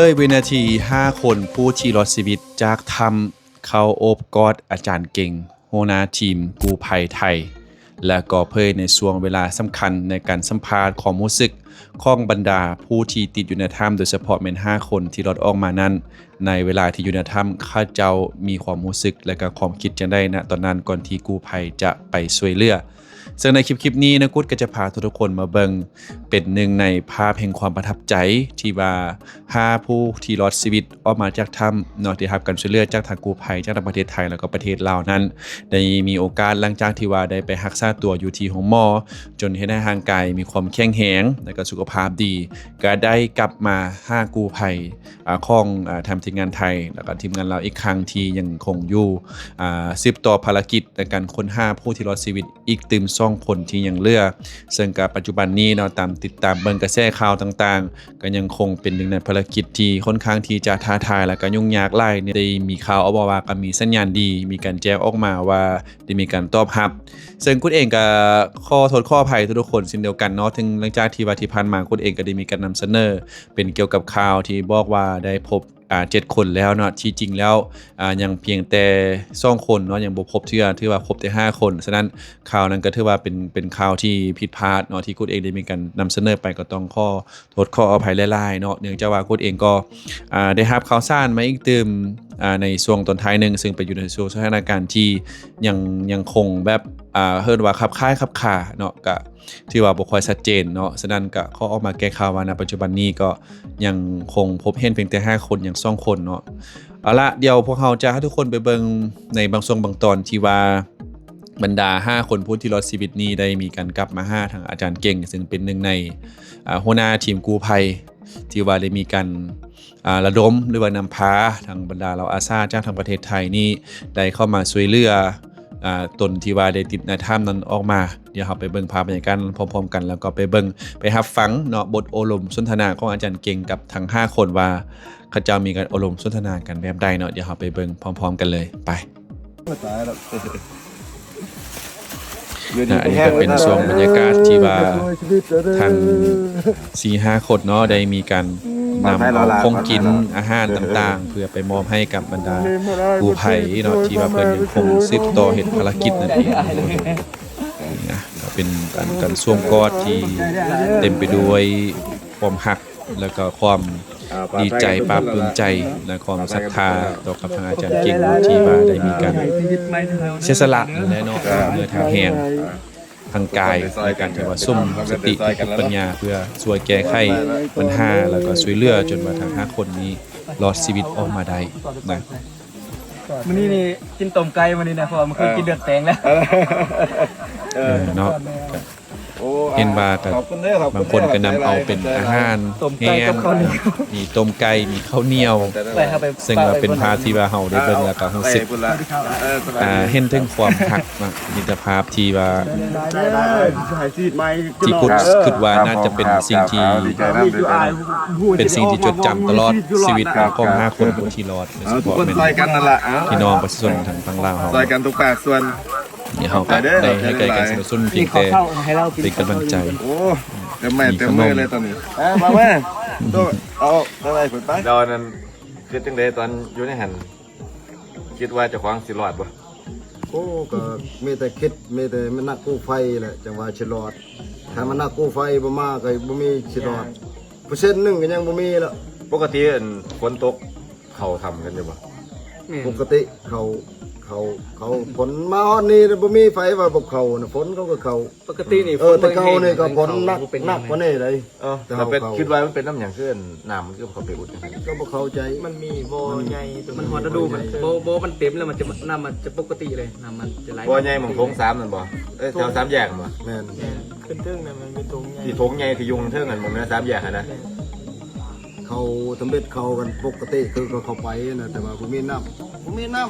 ยวินาที5คนผู้ที่รอดชีวิตจากถ้ำเข้าโอบกอดอาจารย์เก่งหัวหน้าทีมกู้ภัยไทยและก็เผยในช่วงเวลาสำคัญในการสัมภาษณ์ความรู้สึกของบรรดาผู้ที่ติดอยู่ในถ้ำโดยเฉพาะแม่น5คนที่รอดออกมานั้นในเวลาที่อยู่ในถ้ำข้าเจ้ามีความรู้สึกและก็ความคิดจังได้ณตอนนั้นก่อนที่กู้ภัยจะไปช่วยเหลือซึ่งในคลิปนี้นะกุ๊ดก็จะพาทุกคนมาเบิ่งเป็นหนึ่งในภาพแห่งความประทับใจที่ว่า5ผู้ที่รอดชีวิตออกมาจากถ้ำนอกที่รับการช่วยเหลือจากทางกู้ภัยจากประเทศไทยแล้วก็ประเทศลาวนั้นได้มีโอกาสหลังจากที่ว่าได้ไปรักษาตัวอยู่ที่ห้องหมอจนเฮ็ดให้ร่างกายมีความแข็งแรงและก็สุขภาพดีก็ได้กลับมากู้ภัยของทำทีมงานไทยแล้วก็ทีมงานเราอีกครั้งที่ยังคงอยู่สืบต่อภารกิจในการค้นหาผู้ที่รอดชีวิตอีกตึม2 คนที่ยังเหลือซึ่งกับปัจจุบันนี้เนาะติดตามเบิ่งกระแสข่าวต่างๆก็ยังคงเป็นหนึ่งในภารกิจที่ค่อนข้างที่จะท้าทายและก็ยุ่งยากหลายได้มีข่าวออกมาว่าก็มีสัญญาณดีมีการแจ้งออกมาว่าได้มีการตอบรับซึ่งคุณเองก็ข้อโทษข้ออภัยทุกคนเช่นเดียวกันเนาะถึงหลังจากที่ว่าที่ผ่านมาคุณเองก็ได้มีการนำเสนอเป็นเกี่ยวกับข่าวที่บอกว่าได้พบ7 คนแล้วเนาะที่จริงแล้วยังเพียงแต่2 คนเนาะยังบ่พบถือว่าพบแต่5 คนฉะนั้นข่าวนั้นก็ถือว่าเป็นข่าวที่ผิดพลาดเนาะที่คุณเองได้มีการนำเสนอไปก็ต้องข้อโทษข้ออภัยหลายๆเนาะเนื่องจากว่าคุณเองก็ได้รับข่าวสารมาอีกเติมในช่วงตอนท้ายนึงซึ่งไปอยู่ในช่วงสถานการณ์ที่ยังคงแบบเฮิ้นว่าคับค้ายคับขาเนาะก็ที่ว่าบ่ค่อยชัดเจนเนาะฉะนั้นก็ขอออกมาแก้ข่าวว่าณปัจจุบันนี้ก็ยังคงพบเห็นเพียงแต่5 คนอย่าง2 คนเนาะเอาละเดี๋ยวพวกเราจะให้ทุกคนไปเบิ่งในบางช่วงบางตอนที่ว่าบรรดา5 คนผู้ที่รอดชีวิตนี้ได้มีการกลับมาทางอาจารย์เก่งซึ่งเป็นหนึ่งในหัวหน้าทีมกู้ภัยที่ว่าได้มีการระดมหรือว่านำพาทางบรรดาเราอาสาจากทางประเทศไทยนี่ได้เข้ามาช่วยเหลือตนที่ว่าได้ติดในถ้ำนั้นออกมาเดี๋ยวเราไปเบิ่งภาพบรรยากาศพร้อมๆกันแล้วก็ไปเบิ่งไปรับฟังเนาะบทโอลมสนทนาของอาจารย์เก่งกับทั้ง5 คนว่าเขาเจ้ามีการโอลมสนทนากันแบบใดเนาะเดี๋ยวเราไปเบิ่งพร้อมๆกันเลยไปอันนี้ก็เป็นช่วงบรรยากาศที่ว่าทาง 4-5 คนเนาะได้มีการนำเอาของกินอาหารต่างๆเพื่อไปมอบให้กับบรรดากู้ภัยเนาะที่ว่าเพิ่นยังคงสืบต่อเฮ็ดภารกิจนั่นเองนะก็เป็นการสวมกอดที่เต็มไปด้วยความรักแล้วก็ความดีใจปลาปลื้มใจและความศรัทธาต่อกับทางอาจารย์เก่งที่ว่าได้มีการเสียสละและเนาะเนื้อทางแห่งทางกายในการที่ว่าซุ่มสติปัญญาเพื่อช่วยแก้ไขปัญหาแล้วก็ช่วยเหลือจนว่าทั้ง5 คนนี้รอดชีวิตออกมาได้นะมื้อนี้นี่กินต้มไก่มื้อนี้นะเพราะว่ามันเคยกินเดือดแตงแล้วเนาะเห็นว่าก็บางคนก็นำเอาเป็นอาหารแห้งมีต้มไก่มีข้าวเหนียวซึ่งว่าเป็นภาพที่ว่าเฮาได้เบิ่งแล้วก็รู้สึกเห็นถึงความรักมิตรภาพที่ว่าที่คิดว่าน่าจะเป็นสิ่งที่จดจำตลอดชีวิตของ5 คนผู้ที่รอดโดยเฉพาะเป็นพี่น้องประชาชนทางฝั่งลาวเฮาซอยกันทุกภาคส่วนนี่เขาก็ได้ให้ไกลกันสนับสนุนเพียงแต่เป็นกำลังใจโอ้เต็มมือเลยตอนนี้มาแม่ตัวเอาอะไรผลไปเรานั้นคิดจังไดตอนอยู่ในหันคิดว่าจะคว้างสิรอดบ่โอ้ก็มีแต่คิดมีแต่มันนักกู้ไฟแหละจังว่าสิรอดถ้ามันนักกู้ไฟบ่มาก็บ่มีสิรอด1%ก็ยังบ่มีแล้วปกติฝนตกเขาทำกันอยู่บ่ปกติเขาฝนมาฮอดนี้บ่มีไฟว่าบ่เขาน่ะฝนเขาก็เขาปกตินี่แต่เขานี่ก็ฝนหนักกว่านี้เลยแต่เป็นคิดว่ามันเป็นน้ำหยังขึ้นน้ำมันก็เขาไปอุดก็บ่เข้าใจมันมีบ่ใหญ่มันฮอดฤดูมันบ่มันเต็มแล้วมันจะน้ำมันจะปกติเลยน้ำมันจะไหลบ่ใหญ่หม่องทง3นั่นบ่แถว3แยกบ่แม่นขึ้นเทิงน่ะมันมีทงใหญ่ที่ทงใหญ่ที่ยุงเทิงนั่นหม่องนั้น3แยกนะเขาสำเร็จเขากันปกติคือเขาไปนะแต่ว่าบ่มีน้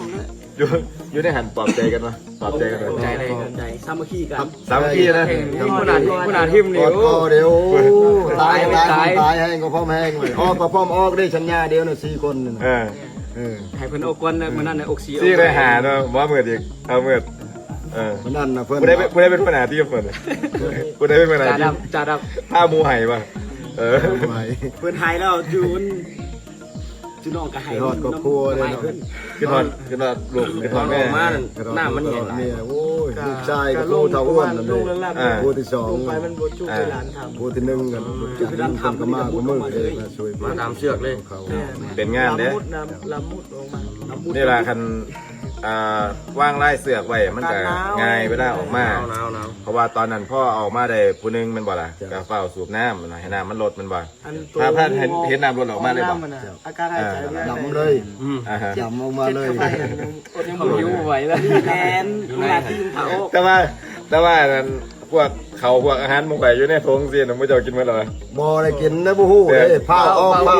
ำเลยอยู่ในหันปลอบใจกันมาปลอบใจกันใจเลยใจสามัคคีกันสามัคคีนะขนาดทิมนี่โอ้เดี๋ยวตายให้ก็พร้อมแห้งเลยออกก็พร้อมออกได้สัญญาเดียวน่ะ4 คนน่ะให้เพิ่นออกก่อนมื้อนั้นน่ะอก4ซี่ได้หาเนาะบ่มื้ออีกเอามื้อมื้อนั้นน่ะเพิ่นผู้ได้เป็นปัญหาที่เพิ่นผู้ได้เป็นปัญหาที่จ่าดับถ้าหมู่ไห้ป่ะเพิ่นหายแล้วอยู่ จุน้องก็ให้ ทอดครอบครัวเลยเนาะ คือทอดลูกคือทอดแม่ หน้ามันเห็นหลาย เนี่ยโอ้ยลูกชายกับผู้เฒ่าอ้วนนั่น ล เล ง ย แล้ว ผู้ที่สอง ลงไปมันบ่จุไปร้านทำ ผู้ที่หนึ่งกันจุดนั้นทำก็มากกว่ามือเลยนะช่วย มาตามเชือกเลย เขา เป็นงานเด้ ลำมุดลงมาลำมุด นี่แหละคันว่างไล่เสือกไว้มันก็ง่ายเวลาออกมา หนาว เพราะว่าตอนนั้นพ่อออกมาได้ผู้หนึงแมันบ่ล่ะก็เฝ้าสูบน้ำมันน่ะให้น้ำมันลดแมันบ่ถ้าเห็นน้ำลดออกมาเลยบ่ อาการหายใจไม่ได้ ดำเลย อ่าฮะ ดำออกมาเลย ๆเขาอยู่ไหวแล้ว แทนเวลาที่ยิงเผา แต่ว่านั้นพวกเขาพวกอาหารหมุ่งไก่อยู่ในทงสินะมึงจะเอากินมั้ยเหรอ บ่ได้กินนะบ่ฮู้เด้ผ้าออกผ้า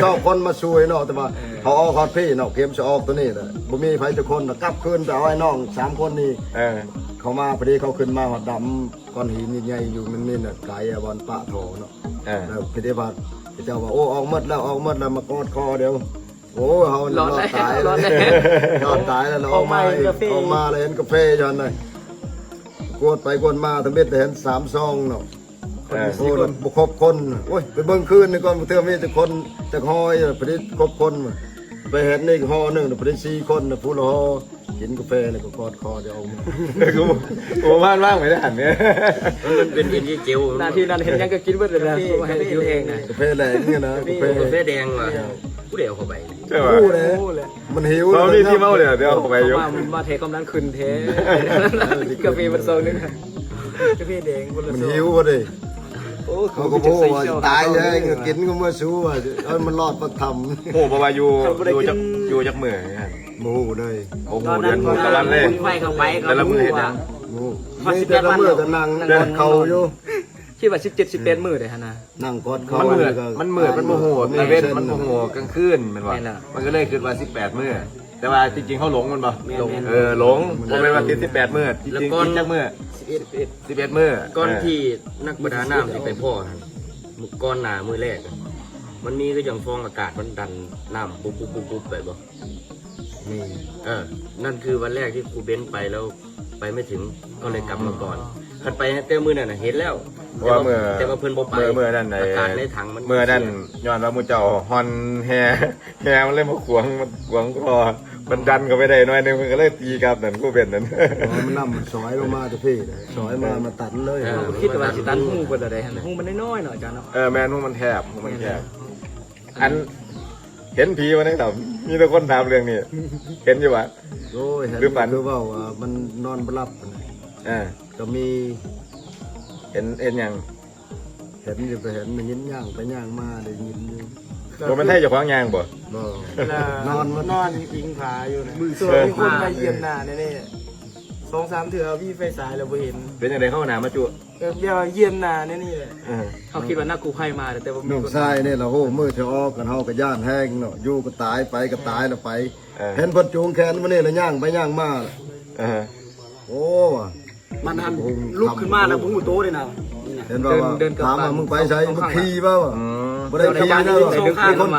ชอบคนมาช่วยเนาะแต่ว่าเขาออกฮอดพี่เนาะเข็มจะออกตัวนี้แหละบ่มีไผจะคนกลับคืนไปเอาไอ้น้อง3คนนี้ เออ เขามาพอดีเขาขึ้นมาหอดดำก้อนหินใหญ่ๆอยู่มันนี่น่ะไกลบอลปะโถเนาะ เออ แล้วพิธีบัตรเจ้าว่าโอ้ออกหมดแล้วมากอดคอเดี๋ยวโอ้เขารอดตายแล้วรอดตายแล้วออกมาเลยเห็นกาแฟย้อนเลยกดไปกดมาทั้งเบ็ดเห็น3 ซองเนาะโอ้บุครบคนโอ้ยไปเบิ่งคืนนี่ก่อนเทื่อมีแต่คนแต่หอยพอดีครบคนไปเห็นนี่ห่อหนึ่งพอดี4 คนผู้ละห่อกินกาแฟแล้วก็กอดคอเดี๋ยว กูว่างไม่ได้หันเนี่ย มันเป็นอินที่เจียวหน้าที่นั้นเห็นยังก็กินเบิดเลยนะให้กินเองนะ กาแฟแหลงเนี่ยนะกาแฟ กาแฟแดงว่ะผู้เดียวเข้าไป ใช่ป่ะ กู้เลยมันหิว เรานี่ที่เมาเลยเดี๋ยวเอาไปยก มาเทกำลังขึ้นเทกาแฟมันโซนนึงกาแฟแดงคนละ มัน โซน หิววะดิ โอ้ เขาก็พูดว่าตายเลยกินก็มาสู้ว่ามันรอดประท โอ้ประมาณอยู่จักมือเนี่ย ำมูเลย โอ้โหเดือนตะวันเลย ไฟเข้าไป แต่ละมือเห็นยัง มูไม่แต่ละเมื่อก็นั่งกอดเขาอยู่ คิดว่า17-18มื้อได้ฮะนะ นั่งกอดเขา มันเหมือนมันโมโหตะเว้นมัน โม โมโหกลางคืนมันว่า แม่นล่ะ มันก็เลยคิดว่า18มื้อแต่ว่าจริงๆเขาหลงมันบ่หลงผมเป็นวันที่18มื้อจริงๆกินจักมื้อ11มื้อ ก้อนที่นักประดาน้ำที่ไปพ่อก้อนหนามือแรกมันมีก็ยังฟองอากาศมันดันน้ำปุ๊บไปบ่ นี่ นั่นคือวันแรกที่ครูเบ้นไปแล้วไปไม่ถึงก็เลยกลับมาก่อนขันไปเต้มือนั่นน่ะเห็นแล้ว ว่าเมื่อ แต่ว่าเพิ่นบ่ไป เมื่อนั่น อากาศในถังมัน เมื่อนั่นย้อนว่ามูเจ้าฮอนแฮมันเลยมาขวงคอมันดันก็ไม่ได้น้อยนึงมันก็เลยตีกลับนั่นกูเป็นนั่น มันนั่มันสอยลงมาจะพี่สอยมาตัดเลย คิดว่าสิตันหูเพิ่นอะไรหั่นหูมันน้อยๆหน่อยจ้ะเนาะ แมนมันแคบอันเห็นผีวันนี้ครับมีแต่คนถามเรื่องนี้เห็นอยู่วะ โอ้ยเห็น หรือฝัน คือว่ามันนอนบหลับ ก็มี เห็นอย่าง เห็นอยู่ไปเห็นมันยินย่างไปย่างมาได้ยินอยู่ บ่มันให้เจ้าของยางบ่ บ่ นอนอิงผาอยู่นะส่วนมีคนมาเยี่ยมหน้าแน่ๆ2-3 เถื่อพี่ไฟสายแล้วบ่เห็น เป็นยังไงเข้าหนามาจุ เดี๋ยวเยี่ยมหน้าแน่นี่แหละ เขาคิดว่านักกู้ภัยมาแต่ว่ามี น้อง คน ชายนี่เราโหมือเทออกกันเฮาก็ย่านแห้งเนาะอยู่ก็ตายไปก็ตายแล้วไป เห็นเพิ่นจูงแขนมานี่แล้วย่างไปย่างมาโอ้ว่ะ มันหันลุกขึ้นมาแล้วผมหูโตเลยนะ เห็นว่าถามว่ามึงไปใช้มึงขี่ป่าวบ่ได้ขี่นะมีคน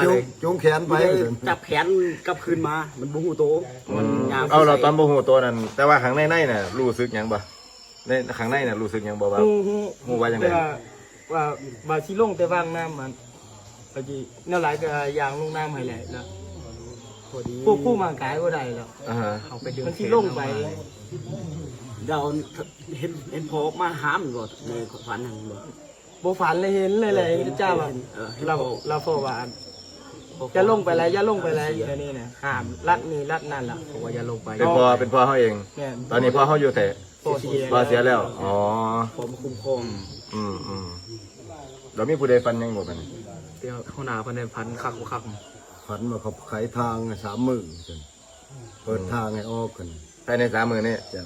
จูงแขนไป จับแขนกลับคืนมา มันบุหูโตมันยาว เอาเราตอนบ่ฮู้ตัวนั้น แต่ว่าข้างในน่ะรู้สึกหยังบ่ในข้างในน่ะรู้สึกหยังบ่ว่าฮู้ว่าจังได๋ ว่าบาชิลงแต่ว่างน้ำมันพอดีแนวหลายก็ยางลงน้ำให้แหละแล้วพอดีพวกผู้มากายก็ได้แล้ว เอาไปดึง มันที่ลงไปเราเห็นพอมาหามก่อนในฝันหันบ่บ่ฝันเลยเห็นเลยเลยเจ้าว่าเราพอว่าจะลงไปแล้วอย่าลงไปแล้วแค่นี้นะห้ามรัดนี่รัดนั่นล่ะ บอกว่าอย่าลงไป เป็นพ่อเฮาเอง เนี่ย ตอนนี้พ่อเฮาอยู่แต่ พอเสีย พ่อเสียแล้วอ๋อ พอมาคุ้มครอง แล้วมีผู้ใดฟันยังบ่บัดนี้ เดี๋ยวข้างหน้าเพิ่นได้พันคัก ฝันว่าเขาไขทาง3 มื้อเปิดทางให้ออกกัน ภายใน3มื้อนี้ เจ้า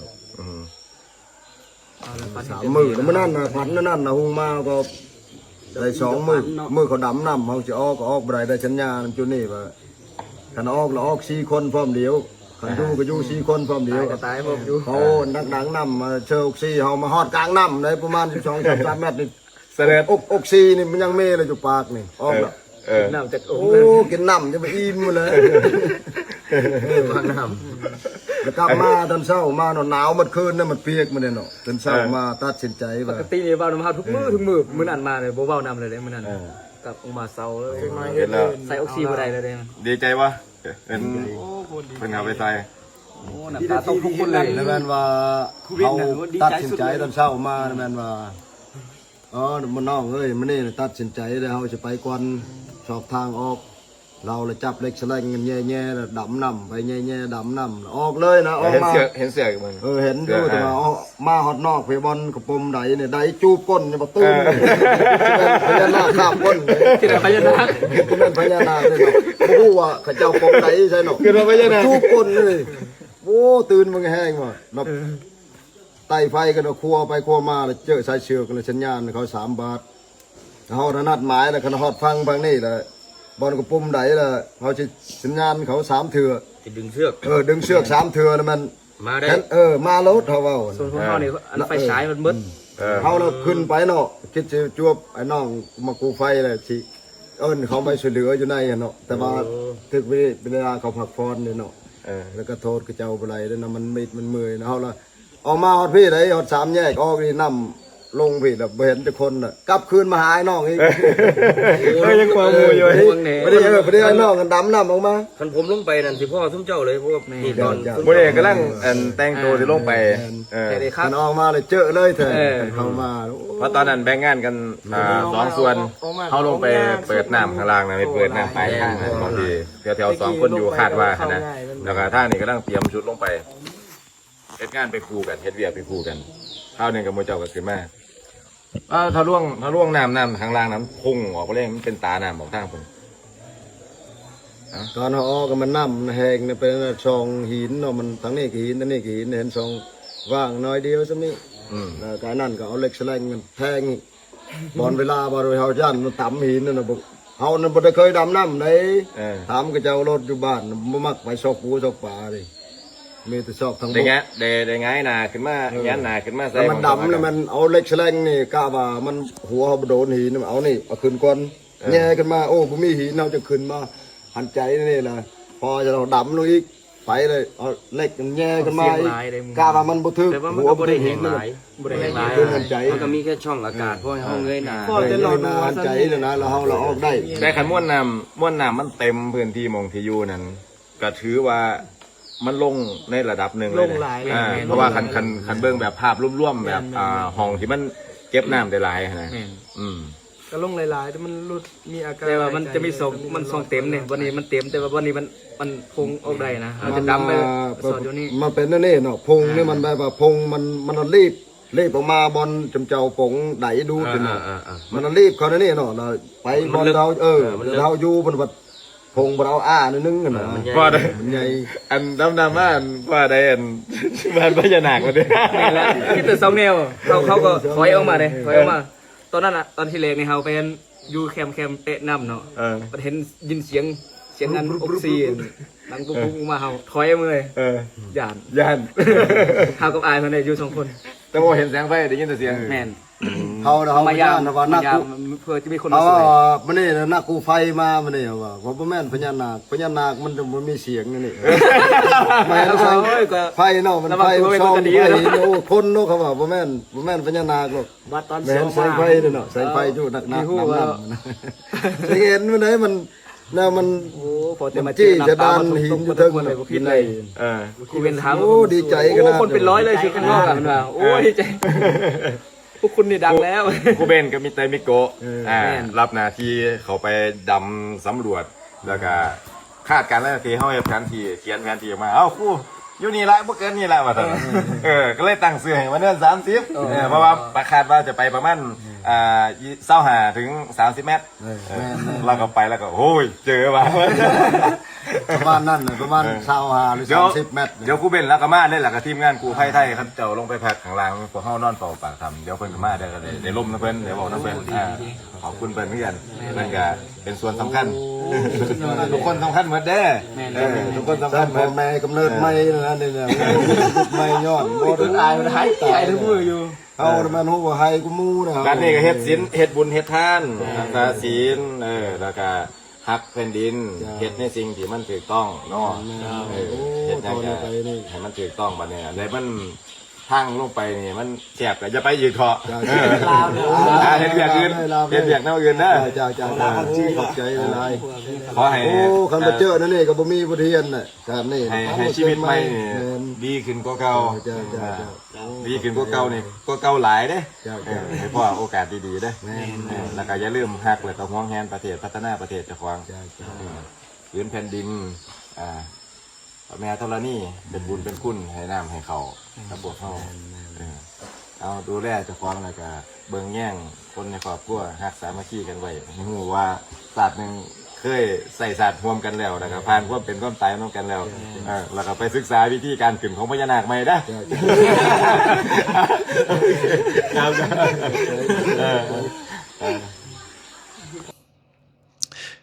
เอาแล้วพัน 3 มื้อแล้วมื้อนั้นน่ะฝันนั่นน่ะหุงมาก็ได้2 มื้อเขาดำน้ำเขาสิออกก็ออกบ่ได้สัญญาณจุนี่ว่าคันออกแล้วออก4 คนพร้อมเดียวคันอยู่ก็อยู่4 คนพร้อมเดียว ตายผมอยู่ เขานักหนังน้ำมาเชิญอกซีเขามาฮอดกลางน้ำเลยประมาณ12-13 เมตรนี่ เสด็จ อกซีนี่มันยังเมเลยอยู่ปากนี่ออกแล้ว น้ำจากโอ้ โอ้กินน้ำจะไปอิ่มมาเลย วางน้ แล้วกลับมาตอนเช้ามาหนาวมันคืนนั่นมันเปียกมันเนี่ยเนาะตอนเช้ามาตัดสินใจ ำป ว่าก ตินี่เว้าน้ำเฮาทุกมื้อมื้อนั้นมาเลยบ่เว้าน้ำเลยมื้อนั้น กลับออกมาเศร้าเลย เห็นแล้ว ใส่ออกซิบ่ได้เลยเด้ ดีใจวะเป็นเพิ่นเอาไปใส่ โอ้น้ำตาตกทุกคนเลย แล้วแม่นว่าเขาตัดสินใจตอนเช้ามาแม่นว่าอ๋อมันน้องเอ้ยมันนี่ตัดสินใจแล้วเขาจะไปก่อนสอบทางออก เราเลยจับเล็กแสลงกันแย่ๆดำน้ำไปแย่ๆดำน้ำออกเลยนะออก เห็น มา เสือเห็นเสือมัน เห็นดูแต่ว่ามาฮอดนอกไปบอลกระปมใดเนี่ยใดจูบก้นเนี่ยมาตื้มพญานาคข้ามก้นเลย ที่ไหนพญานาค ที่นั่นพญานาคเลยเนาะบ่ฮู้ว่าเขาเจ้าปมใดใช่เนาะ คือเราพญานาค จูบก้นเลยโอ้ตื่นมันแห้งว่ะเนาะไต่ไฟกันเอาครัวไปครัวมาแล้วเจอสายเชือกกันสัญญาณเขา3 บาทเขานัดหมายแล้วเขาฮอดฟังนี่แหละบอลกระปุ่มใดล่ะเขาจะสัญญาณเขา3 เถื่อ จะดึงเชือก ดึงเชือก3 เถื่อแล้วมัน มาได้ มารถเขาเว้า ส่วนของเขาเนี่ยอันไฟฉายมันมืด เขาเราขึ้นไปเนาะคิดจะจวบไอ้น้องมากูไฟเลยสิเขาไปช่วยเหลืออยู่ในเนาะแต่ว่าถึงเวลาเขาพักผ่อนเนี่ยเนาะแล้วก็โทษกับเจ้าอะไรแล้วนะมันมิดมันเมื่อยนะเขาละออกมาฮอดพี่ไหนฮอด3 แยกออกนี่นำลงพี่แบบเห็นทุกคนน่ะกลับคืนมาหาไอ้น้องอีก ยังความมูอยู่ ไม่ได้ไอ้น้องกันดำน้ำออกมา คันผมลงไปนั่นสิพ่อทุ่มเจ้าเลยเพราะว่านี่ตอน บุเรกำลังแต่งตัวที่ลงไป แต่เด็กครับ มันออกมาเลยเจอเลยเถอะเข้ามา เพราะตอนนั้นแบ่งงานกัน2 ส่วนเขาลงไปเปิดน้ำข้างล่างนะไปเปิดน้ำปลายทางนะบางทีแถวๆ2 คนอยู่คาดว่านะแล้วก็ท่านี่กำลังเตรียมชุดลงไปเฮ็ดงานไปคู่กันเฮ็ดเวียกไปคู่กันข้าวเนี่ยกับมือเจ้าก็ขึ้นมาถ้าล่วงน้ำข้างล่างน้ำพุ่งออกไปเลยมันเป็นตาน้ำออกทางพุ่ง ตอนเขาออกก็มันน้ำแหงเนี่ยเป็นช่องหินเนาะมันทั้งนี้หินทั้งนี้หินเห็นช่องว่างน้อยเดียวซะนี่แล้วการนั่นก็เอาเหล็กแฉลงมันแทงบอลเวลาบอลเฮาย่านมันต่ำหินนั่นน่ะบอกเฮานั่นบ่ได้เคยดำน้ำเลยถามก็เจ้ารถอยู่บ้านบ่มักไปซอกปูซอกป่าเลยมีแต่ซอกทางบ ได้ ก ไงได้ไงนาขึ้นมายันนาขึ้นมาใส่ แล้วมันดำแล้วมันเอาเหล็กแฉลงนี่กะว่ามันหัวเขาโดนหินเอานี่เอาขึ้นก่อนแย่ขึ้นมาโอ้บ่มีหินเราจะขึ้นมาหันใจนี่ล่ะพอจะเราดำลงอีกไปเลยเอาเหล็กมันแย่ขึ้นมาอีกกะว่ามันบ่ถึก แต่ว่ามัน หัว ก็บ่ บ่ ได้ ได้ เห็ หิ น น ห มัน ลาย บ่ได้เห็นหลาย ขึ้นหันใจ มันก็มีแค่ช่องอากาศเพราะห้องเงยหนา เลยมาหันใจเลยนะเราออกได้ แต่ขันม้วนน้ำมันเต็มพื้นที่มองที่อยู่นั้นก็ถือว่ามันลงในระดับหนึ่งเลยเพราะว่าคันเบิ่งแบบภาพร่วมๆแบบห้องที่มันเก็บน้ำได้หลายนะก็ลงหลายๆแต่มันรุดมีอาการแต่ว่ามันจะมีสองมันสองเต็มเนี่ยวันนี้มันเต็มแต่ว่าวันนี้มันพงออกได้นะเราจะดำไปสอดอยู่นี่ มันเป็นนั่นนี่เนาะพงนี่มันแบบว่าพงมันรีบออกมาบอลจำเจ้าปงไดดูกันเนาะมันรีบเขานั่นนี่เนาะไปบอลเราเราอยู่บนแบบพงเรานึงกันนะ ว่าได้ มันใหญ่ อันดำว่าว่าได้อันบ้านพญานาคมาด้วย นี่แหละคิดแต่สองแนวเขาก็ถอยออกมาเลยถอยออกมาตอนนั้นอ่ะตอนที่แรกนี่เขาเป็นอยู่แคมเตะน้ำเนาะเห็นยินเสียงนั้นออกซิดังปุ๊บมาเขาถอยมาเลยย่าน เขากับอายมันเลยอยู่2 คน แต่พอเห็นแสงไฟได้ยินแต่เสียง แม่น เขามายามนะว่านักกู เพื่อจะมีคนมาช่วย มันนี่นักกูไฟมามันนี่ว่าผมแม่นพญานาคมันจะมันมีเสียงนี่ไม่ใช่ไฟเนาะมันไฟช่องไฟโอ้คนเนาะเขาว่าบ่แม่นพญานาคหรอก วัดตอน แม่นแสงไฟเนาะแสงไฟอยู่นักเห็นมันไหนมันน่ะมัน โอ้พอจะมา จี้จะดานหินอยู่เทิง เลยบ่คิดเลยกูเป็นถาม โอ้ดีใจกันนะ คนเป็นร้อยเลยชื่อข้างนอกอ่ะมันว่าโอ้ดีใจพวกคุณนี่ดังแล้ว กูเบนกับมิเตมิโกะรับหน้าที่เขาไปดำสำรวจแล้วก็คาดการณ์แล้วทีเขาแผนที่เขียนแผนที่ออกมาเอ้าครูอยู่นี่ละบ่เกินนี่ละว่าซั่นก็เลยตั้งชื่อให้มันเดือน30เพราะว่าประคาดว่าจะไปประมาณ25ถึง30 เมตรเราก็ไปแล้วก็โอ้ยเจอว่ะ ประมาณนั้นประมาณ25หรือ30 เมตร เดี๋ยวกูเบนแล้วก็มาเล่นหลักกับทีมงานกูไพ่ไทยครับเจ้าลงไปแพทข้างล่างพวกเฮานอนเป่าปากทำเดี๋ยวเพิ่นก็มาได้ก็ได้ล่มนะเพิ่นเดี๋ยวบอกนะเพิ่นขอบคุณเพิ่นเหมือนกันนั่นก็เป็นส่วนสำคัญทุกคนสำคัญหมดเด้ทุกคนสำคัญหม พ่อ ด แม่กำเนิดไม่นะนี่เนี่ยไม่ย้อนบ่ได้ อายมันหายใจทั้งมืออยู่ เอามันฮู้ว่าให้กูมูนะ การนี้ก็เฮ็ดศีลเฮ็ดบุญเฮ็ดทานรักษาศีลแล้วก็ฮักแผ่นดินเฮ็ดในสิ่งที่มันถูกต้องเนาะเฮ็ดอย่างให้มันถูกต้องบัดนี้ได้มัน ทางลงไปนี่มันแคบก็อย่าไปยืนเคาะ ลาวเนี่ย เฮ็ดเวียกอื่นเฮ็ดเวียกแนวอื่นนะ จ้าขอบใจหลาย ขอให้ โอ้คันบ่เจอนั่นนี่ก็บ่มีบ่เทียนน่ะการนี่ ให้ชีวิตใหม่นี่ดีขึ้นกว่าเก่า จ้า ดีขึ้นกว่าเก่านี่กว่าเก่าหลายเด้ จ้า ให้พ่อโอกาสดีๆเด้แล้วก็อย่าลืมฮักแล้วก็ห่วงแหนประเทศพัฒนาประเทศเจ้าของพื้นแผ่นดินพระแม่ธรณีเป็นบุญเป็นคุณให้น้ำให้เขากับพวกเขาเอาดูแลเจ้าของแล้วก็เบิ่งแย่งคนในครอบครัวฮักสามัคคีกันไว้ให้รู้ว่าศาสตร์หนึ่งเคยใส่ศาสตร์ร่วมกันแล้วนะครับผ่านความเป็นความตายร่วมกันแล้วแล้วก็ไปศึกษาวิธีการขึ้นของพญานาคใหม่ได้ครับ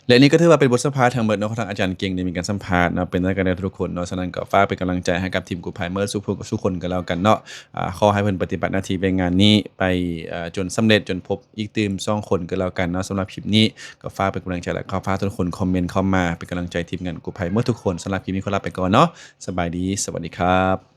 และนี่ก็ถือว่าเป็นบทสัมภาษณ์ทั้งหมดเนาะของทางอาจารย์เก่งได้มีการสัมภาษณ์เนาะเป็นนักการได้ทุกคนเนาะฉะนั้นก็ฝากเป็นกำลังใจให้กับทีมกู้ภัยเมื่อทุกคนกันแล้วกันเนาะขอให้เพิ่นปฏิบัติหน้าที่ในงานนี้ไปจนสำเร็จจนพบอีกทีม2คนกันแล้วกันเนาะสำหรับคลิปนี้ก็ฝากเป็นกำลังใจและขอฝากทุกคนคอมเมนต์เข้ามาเป็นกำลังใจทีมงานกู้ภัยเมื่อทุกคนสำหรับคลิปนี้ขอลาไปก่อนเนาะสบายดีสวัสดีครับ